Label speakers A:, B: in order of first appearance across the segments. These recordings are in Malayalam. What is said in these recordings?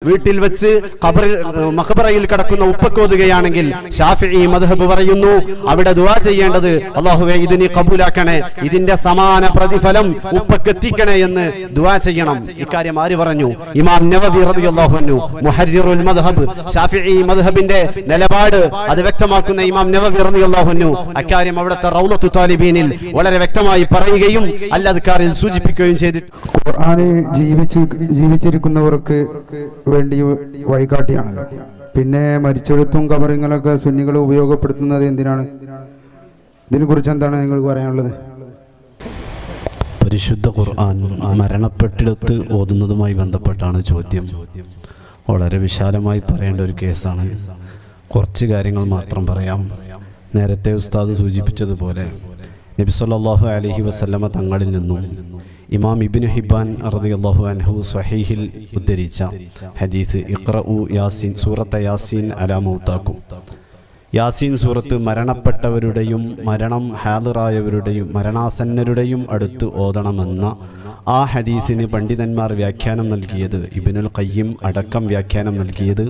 A: വീട്ടിൽ വെച്ച് മഖബറയിൽ കിടക്കുന്ന ഉപ്പക്കോതുകയാണെങ്കിൽ ശാഫിഈ മദ്ഹബ് പറയുന്നു അവിടെ ദുആ ചെയ്യേണ്ടത് അല്ലാഹുവേ ഇത് നീ കബൂലാക്കണേ, ഇതിന്റെ സമാന പ്രതിഫലം ഉപ്പക്കെത്തിക്കണേ എന്ന് ദുആ ചെയ്യണം. ഇക്കാര്യം ആര് പറഞ്ഞു? ഇമാം നവവി റളിയല്ലാഹു അൻഹു മുഹർറിറുൽ മദ്ഹബ്, ശാഫിഈ മദ്ഹബിന്റെ നിലപാട് അത് വ്യക്തമാക്കുന്ന ഇമാം നവവി റളിയല്ലാഹു അൻഹു അക്കാര്യം അവിടുത്തെ റൗളത്തു താലിബീനിൽ വളരെ വ്യക്തമായി പറയുകയും അൽ-അദ്കാറിൽ സൂചിപ്പിക്കുകയും ചെയ്തിട്ടുണ്ട്.
B: ഖുർആൻ ജീവിച്ചിരിക്കുന്നവർക്ക് വേണ്ടി വഴികാട്ടിയാണല്ലോ. പിന്നെ മരിച്ചെഴുത്തും കബറിങ്ങളൊക്കെ സുന്നികൾ ഉപയോഗപ്പെടുത്തുന്നത് എന്തിനാണ്? ഇതിനെ കുറിച്ച് എന്താണ് നിങ്ങൾക്ക് പറയാനുള്ളത്?
A: പരിശുദ്ധ ഖുർആൻ മരണപ്പെട്ടിടത്ത് ഓതുന്നതുമായി ബന്ധപ്പെട്ടാണ് ചോദ്യം. വളരെ വിശാലമായി പറയേണ്ട ഒരു കേസാണ്. കുറച്ച് കാര്യങ്ങൾ മാത്രം പറയാം. നേരത്തെ ഉസ്താദ് സൂചിപ്പിച്ചതുപോലെ നബി സല്ലല്ലാഹു അലൈഹി വസല്ലമ തങ്ങളിൽ നിന്നും ഇമാം ഇബ്നു ഹിബ്ബാൻ റളിയല്ലാഹു അൻഹു സ്വഹീഹിൽ ഉദ്ധരിച്ച ഹദീസ് ഇഖ്റഉ യാസീൻ സൂറത്ത് യാസീൻ അലാ മൗതാക്കും, യാസീൻ സൂറത്ത് മരണപ്പെട്ടവരുടെയും മരണം ഹാദിറായവരുടെയും മരണാസന്നരുടെയും അടുത്ത് ഓതണമെന്ന ആ ഹദീസിന് പണ്ഡിതന്മാർ വ്യാഖ്യാനം നൽകിയത്, ഇബ്നുൽ ഖയ്യിം അടക്കം വ്യാഖ്യാനം നൽകിയത്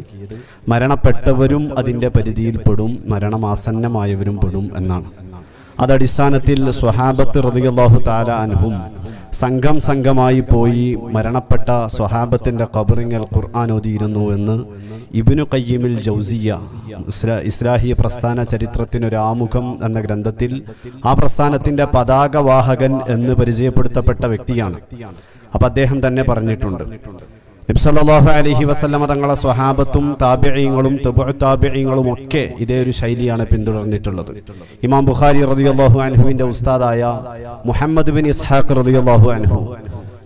A: മരണപ്പെട്ടവരും അതിൻ്റെ പരിധിയിൽപ്പെടും, മരണമാസന്നമായവരും പെടും എന്നാണ്. അതടിസ്ഥാനത്തിൽ സ്വഹാബത്ത് റളിയല്ലാഹു തആല അൻഹും സംഘമായി പോയി മരണപ്പെട്ട സ്വഹാബത്തിൻ്റെ ഖബറിങ്ങൾ ഖുർആൻ ഓതിയിരുന്നു എന്ന് ഇബ്നു ഖയ്യിമുൽ ജൗസിയ്യ ഇസ്ലാഹി പ്രസ്ഥാന ചരിത്രത്തിനൊരു ആമുഖം എന്ന ഗ്രന്ഥത്തിൽ ആ പ്രസ്ഥാനത്തിൻ്റെ പതാകവാഹകൻ എന്ന് പരിചയപ്പെടുത്തപ്പെട്ട വ്യക്തിയാണ്. അപ്പം അദ്ദേഹം തന്നെ പറഞ്ഞിട്ടുണ്ട്, നബി സല്ലല്ലാഹു അലൈഹി വസല്ലമ തങ്ങളെ സ്വഹാബത്തും താബിഈങ്ങളും തബഉ താബിഈങ്ങളും ഒക്കെ ഇതേ ഒരു ശൈലിയാണ് പിന്തുടർന്നിട്ടുള്ളത്. ഇമാം ബുഖാരി റളിയല്ലാഹു അൻഹുവിന്റെ ഉസ്താദായ മുഹമ്മദ് ബിൻ ഇസ്ഹാഖ് റളിയല്ലാഹു അൻഹു,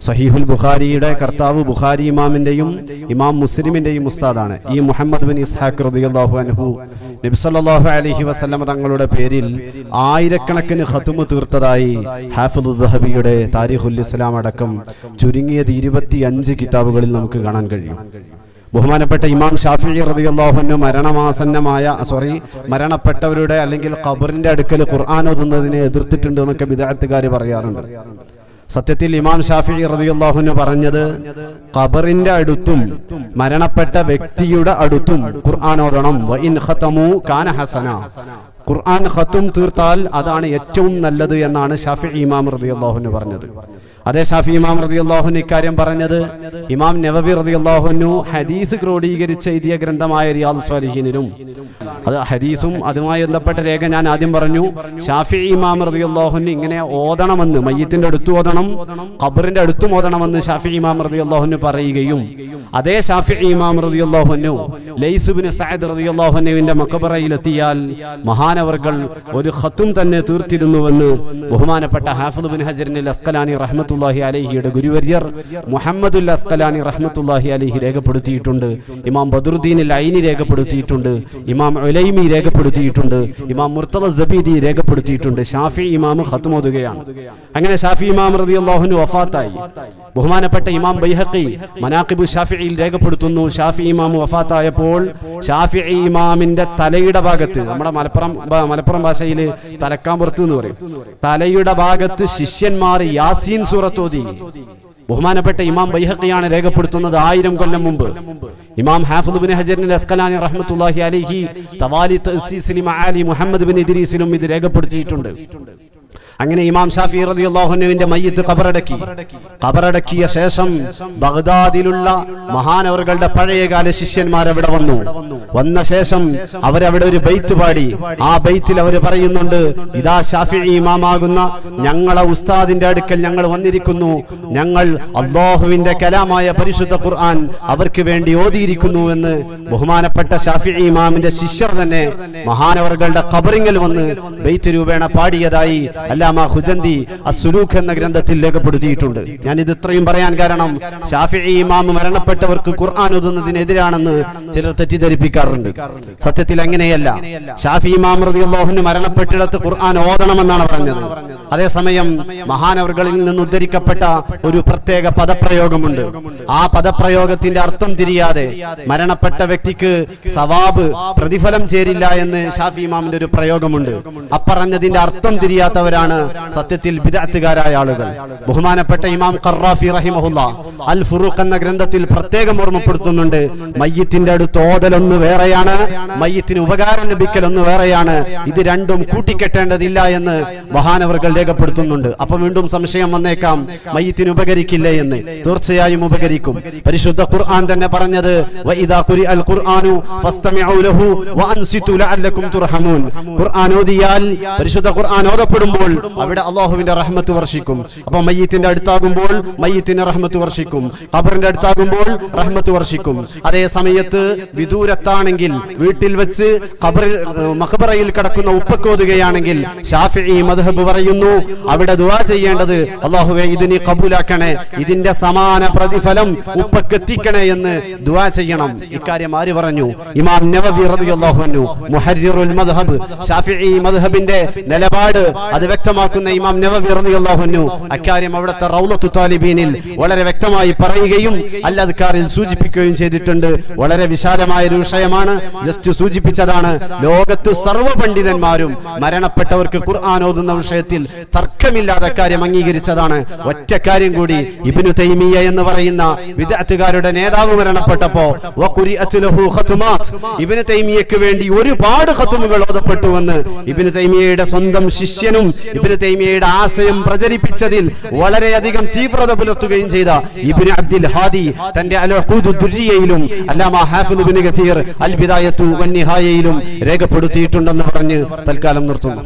A: സഹീഹുൽ ബുഖാരിയുടെ കർത്താവ് ബുഖാരി ഇമാമിന്റെയും ഇമാം മുസ്ലിമിന്റെയും ഉസ്താദാണ്. ഈ മുഹമ്മദ് ബിൻ ഇസ്ഹാഖ് റളിയല്ലാഹു അൻഹു നബി സല്ലല്ലാഹു അലൈഹി വസല്ലമ തങ്ങളുടെ പേരിൽ ആയിരക്കണക്കിന് ഖത്മ് തീർത്തതായി ഹാഫിദുൽ ദഹബിയുടെ താരീഖുൽ ഇസ്ലാം അടക്കം ചുരുങ്ങിയത് 25 കിതാബുകളിൽ നമുക്ക് കാണാൻ കഴിയും. ബഹുമാനപ്പെട്ട ഇമാം ഷാഫിഈ റളിയല്ലാഹു അൻഹു മരണപ്പെട്ടവരുടെ അല്ലെങ്കിൽ ഖബറിന്റെ അടുക്കൽ ഖുർആൻ ഓതുന്നതിനെ എതിർത്തിട്ടുണ്ട് എന്നൊക്കെ ബിദ്അത്തുകാർ പറയാറുണ്ട്. സത്യത്തിൽ ഇമാം ഷാഫിഈ റളിയല്ലാഹു അൻഹു പറഞ്ഞത് ഖബറിന്റെ അടുത്തും മരണപ്പെട്ട വ്യക്തിയുടെ അടുത്തും ഖുർആൻ ഓതണം. വ ഇൻ ഖതമു കാന ഹസന, ഖുർആൻ ഖത്ം തീർത്താൽ അതാണ് ഏറ്റവും നല്ലത് എന്നാണ് ഷാഫിഈ ഇമാം റളിയല്ലാഹു അൻഹു പറഞ്ഞത്. അതേ ഷാഫി ഇമാം റളിയല്ലാഹു അൻഹു ഇക്കാര്യം പറഞ്ഞത് ഇമാം നവവി റളിയല്ലാഹു അൻഹു ഹദീസ് ക്രോഡീകരിച്ച് എഴുതിയ ഗ്രന്ഥമായ റിയാദുസ് സ്വാലിഹീനിലും, അത് ഹദീസും അതുമായി ബന്ധപ്പെട്ട രേഖ ഞാൻ ആദ്യം പറഞ്ഞു. ഷാഫിഈ ഇമാം റളിയല്ലാഹു അൻഹു ഇങ്ങനെ ഓതണമെന്ന്, മയ്യിത്തിന്റെ അടുത്ത് ഓതണം, ഖബറിന്റെ അടുത്തും ഓതണമെന്ന് ഷാഫിഈ ഇമാം റളിയല്ലാഹു അൻഹു പറയുകയും അതേ ഷാഫിഈ ഇമാം റളിയല്ലാഹു അൻഹു ലൈസ് ഇബ്നു സഅദ് റളിയല്ലാഹു അൻഹുവിന്റെ മഖബറയിലെത്തിയാൽ മഹാനവർകൾ ഒരു ഖത്ം തന്നെ തീർത്തിരുന്നുവെന്ന് ബഹുമാനപ്പെട്ട ഹാഫിദ് ഇബ്നു ഹജറിൽ അസ്ഖലാനി റഹ്മത്തുള്ളാഹി അലൈഹിയുടെ ഗുരുവര്യർ മുഹമ്മദുൽ അസ്ഖലാനി റഹ്മത്തുള്ളാഹി അലൈഹി രേഖപ്പെടുത്തിയിട്ടുണ്ട്. ഇമാം ബദറുദ്ദീൻ അൽ-ഐനി രേഖപ്പെടുത്തിയിട്ടുണ്ട്. ഇമാം ഉലൈമി രേഖപ്പെടുത്തിയിട്ടുണ്ട്. ഇമാം മുർത്തദ സബീദി രേഖപ്പെടുത്തിയിട്ടുണ്ട്. ഷാഫിഈ ഇമാം ഖത്ം ഓതുകയാണ്. അങ്ങനെ ഷാഫിഈ ഇമാം റളിയല്ലാഹു അൻഹു വഫാത്തായി. ബഹുമാനപ്പെട്ട ഇമാം ബൈഹഖി മനാഖിബു ഷാഫിഈൽ രേഖപ്പെടുത്തുന്നു, ഷാഫിഈ ഇമാം വഫാത്തായപ്പോൾ ഷാഫിഈ ഇമാമിന്റെ തലയുടെ ഭാഗത്ത്, നമ്മുടെ മലപ്പുറം ഭാഷയിൽ തലക്കാമ്പുറത്ത് എന്ന് പറയും, തലയുടെ ഭാഗത്ത് ശിഷ്യന്മാർ യാസീൻ സൂറത്ത് ഓതി. ബഹുമാനപ്പെട്ട ഇമാം ബൈഹഖിയാണ് രേഖപ്പെടുത്തുന്നത് 1000 കൊല്ലം മുമ്പ്. ഇമാം ഹാഫിദ് ഇബ്നു ഹജർ അസ്ഖലാനി റഹ്മത്തുള്ളാഹി അലൈഹി തവാലി തഅസീസ് ലിമആലി മുഹമ്മദ് ബിൻ ഇദ്രീസിലും ഇത് രേഖപ്പെടുത്തിയിട്ടുണ്ട്. അങ്ങനെ ഇമാം ഷാഫിഈ റളിയല്ലാഹു അൻഹുവിന്റെ മയ്യിത്ത് ഖബറടക്കിയ ശേഷം ബഗ്ദാദിലുള്ള മഹാനവറുകളുടെ പഴയകാല ശിഷ്യന്മാർ അവിടെ വന്ന ശേഷം അവരവിടെ ഒരു ബൈത്ത് പാടി. ആ ബൈത്തിൽ അവർ പറയുന്നുണ്ട്, ഇതാ ഷാഫിഈ ഇമാമാകുന്ന ഞങ്ങളെ ഉസ്താദിന്റെ അടുക്കൽ ഞങ്ങൾ വന്നിരിക്കുന്നു, ഞങ്ങൾ അല്ലാഹുവിന്റെ കലാമായ പരിശുദ്ധ ഖുർആൻ അവർക്ക് വേണ്ടി ഓതിയിരിക്കുന്നു എന്ന് ബഹുമാനപ്പെട്ട ഷാഫിഈ ഇമാമിന്റെ ശിഷ്യർ തന്നെ മഹാനവറുകളുടെ ഖബറിങ്കൽ വന്ന് ബൈത്ത് രൂപേണ പാടിയതായി അല്ലാമ ഖുജന്തി അസ്സുലൂഖ് എന്ന ഗ്രന്ഥത്തിൽ രേഖപ്പെടുത്തിയിട്ടുണ്ട്. ഞാൻ ഇത് ഇത്രയും പറയാൻ കാരണം ഷാഫിഈ ഇമാം മരണപ്പെട്ടവർക്ക് ഖുർആൻ ഓതുന്നതിനെതിരാണെന്ന് ചിലർ തെറ്റിദ്ധരിപ്പിക്കാറുണ്ട്. സത്യത്തിൽ അങ്ങനെയല്ല. ഷാഫിഈ ഇമാം റളിയല്ലാഹു അൻഹു മരണപ്പെട്ടിടത്ത് ഖുർആൻ ഓതണമെന്നാണ് പറഞ്ഞത്. അതേസമയം മഹാനവറുകളിൽ നിന്ന് ഉദ്ധരിക്കപ്പെട്ട ഒരു പ്രത്യേക പദപ്രയോഗമുണ്ട്. ആ പദപ്രയോഗത്തിന്റെ അർത്ഥം തിരിയാതെ മരണപ്പെട്ട വ്യക്തിക്ക് സവാബ് പ്രതിഫലം ചേരില്ല എന്ന് ഷാഫി ഇമാമിന്റെ ഒരു പ്രയോഗമുണ്ട്. അപ്പറഞ്ഞതിന്റെ അർത്ഥം തിരിയാത്തവരാണ് സത്യത്തിൽ ബിദ്അത്തുകാരായ ആളുകൾ. ബഹുമാനപ്പെട്ട ഇമാം ഖറാഫി റഹിമഹുല്ലാ അൽ ഫുറൂഖ് എന്ന ഗ്രന്ഥത്തിൽ പ്രത്യേകം ഓർമ്മപ്പെടുത്തുന്നുണ്ട്, മയ്യിത്തിന്റെ അടുത്ത് ഓതലൊന്ന് വേറെയാണ്, മയ്യിത്തിന് ഉപകാരം ലഭിക്കലൊന്ന് വേറെയാണ്. ഇത് രണ്ടും കൂട്ടിക്കെട്ടേണ്ടതില്ല എന്ന് മഹാനവറുകൾ രേഖപ്പെടുത്തുന്നുണ്ട്. അപ്പൊ വീണ്ടും സംശയം വന്നേക്കാം, മയ്യിത്തിന് ഉപകരിക്കില്ലേ എന്ന്. തീർച്ചയായും ഉപകരിക്കും. പരിശുദ്ധ ഖുർആൻ തന്നെ പറഞ്ഞത് വഇദാ ഖുരിഅൽ ഖുർആനു ഫസ്തമിഉ ലഹു വഅൻസിതു ലഅല്ലകും തുർഹമൂൻ. ഖുർആൻ ഓതിയാൽ, പരിശുദ്ധ ഖുർആൻ ഓതപ്പെടുമ്പോൾ അവിടെ അല്ലാഹുവിന്റെ റഹ്മത്ത് വർഷിക്കും. അപ്പോൾ മയ്യിത്തിന്റെ അടുത്താകുമ്പോൾ മയ്യിത്തിന് റഹ്മത്ത് വർഷിക്കും, ഖബറിന്റെ അടുത്താകുമ്പോൾ റഹ്മത്ത് വർഷിക്കും. അതേ സമയത്ത് വിദൂരത്താണെങ്കിൽ, വീട്ടിൽ വെച്ച് മഖബറയിൽ കിടക്കുന്ന ഉപ്പക്കോതുകയാണെങ്കിൽ ശാഫിഈ മദ്ഹബ് പറയുന്നു, അവിടെ ദുആ ചെയ്യേണ്ടത് അല്ലാഹുവേ ഇത് നീ ഖബൂലാക്കണേ, ഇതിന്റെ സമാന പ്രതിഫലം ഉപ്പക്കെത്തിക്കണേ എന്ന് ദുആ ചെയ്യണം. ഇക്കാര്യം ആര് പറഞ്ഞു? ഇമാം നവവി റളിയല്ലാഹു അൻഹു മുഹർറിറുൽ മദ്ഹബ്, ശാഫിഈ മദ്ഹബിന്റെ നിലപാട് അത് വ്യക്തമാക്കുന്ന ഇമാം നവവി റളിയല്ലാഹു അൻഹു അക്കാര്യം അവിടുത്തെ റൗളത്തു താലിബീനിൽ വളരെ വ്യക്തമായി പറയുകയും അൽ അദ്കാറിൽ സൂചിപ്പിക്കുകയും ചെയ്തിട്ടുണ്ട്. വളരെ വിശാലമായ ഒരു വിഷയമാണ്, ജസ്റ്റ് സൂചിപ്പിച്ചതാണ്. ലോകത്ത് സർവ്വ പണ്ഡിതന്മാരും മരണപ്പെട്ടവർക്ക് ഖുർആൻ ഓതുന്ന വിഷയത്തിൽ തർക്കമില്ലാതെ കാര്യം അംഗീകരിച്ചതാണ്. ഒറ്റ കാര്യം കൂടി, ഇബ്നു തൈമിയ്യ എന്ന് പറയുന്ന ബിദ്അത്തുകാരുടെ നേതാവ് മരണപ്പെട്ടപ്പോ വഖുരിഅത് ലഹു ഖത്മാത്, ഇബ്നു തൈമിയ്യക്ക് വേണ്ടി ഒരുപാട് ഖത്മുകൾ ഓതപ്പെട്ടുവെന്ന് ഇബ്നു തൈമിയ്യയുടെ സ്വന്തം ശിഷ്യനും ഇബ്നു തൈമിയ്യയുടെ ആശയം പ്രചരിപ്പിച്ചതിൽ വളരെയധികം തീവ്രത പുലർത്തുകയും ചെയ്ത ഇബ്നു അബ്ദുൽ ഹാദി തന്റെ അൽ ഉഖൂദുദ് ദുർരിയയിലും അല്ലാമ ഹാഫിദ് ഇബ്നു കസീർ അൽ ബിദായത്തു വൻ നിഹായയിലും രേഖപ്പെടുത്തിയിട്ടുണ്ടെന്ന് പറഞ്ഞ് തൽക്കാലം നിർത്തുന്നു.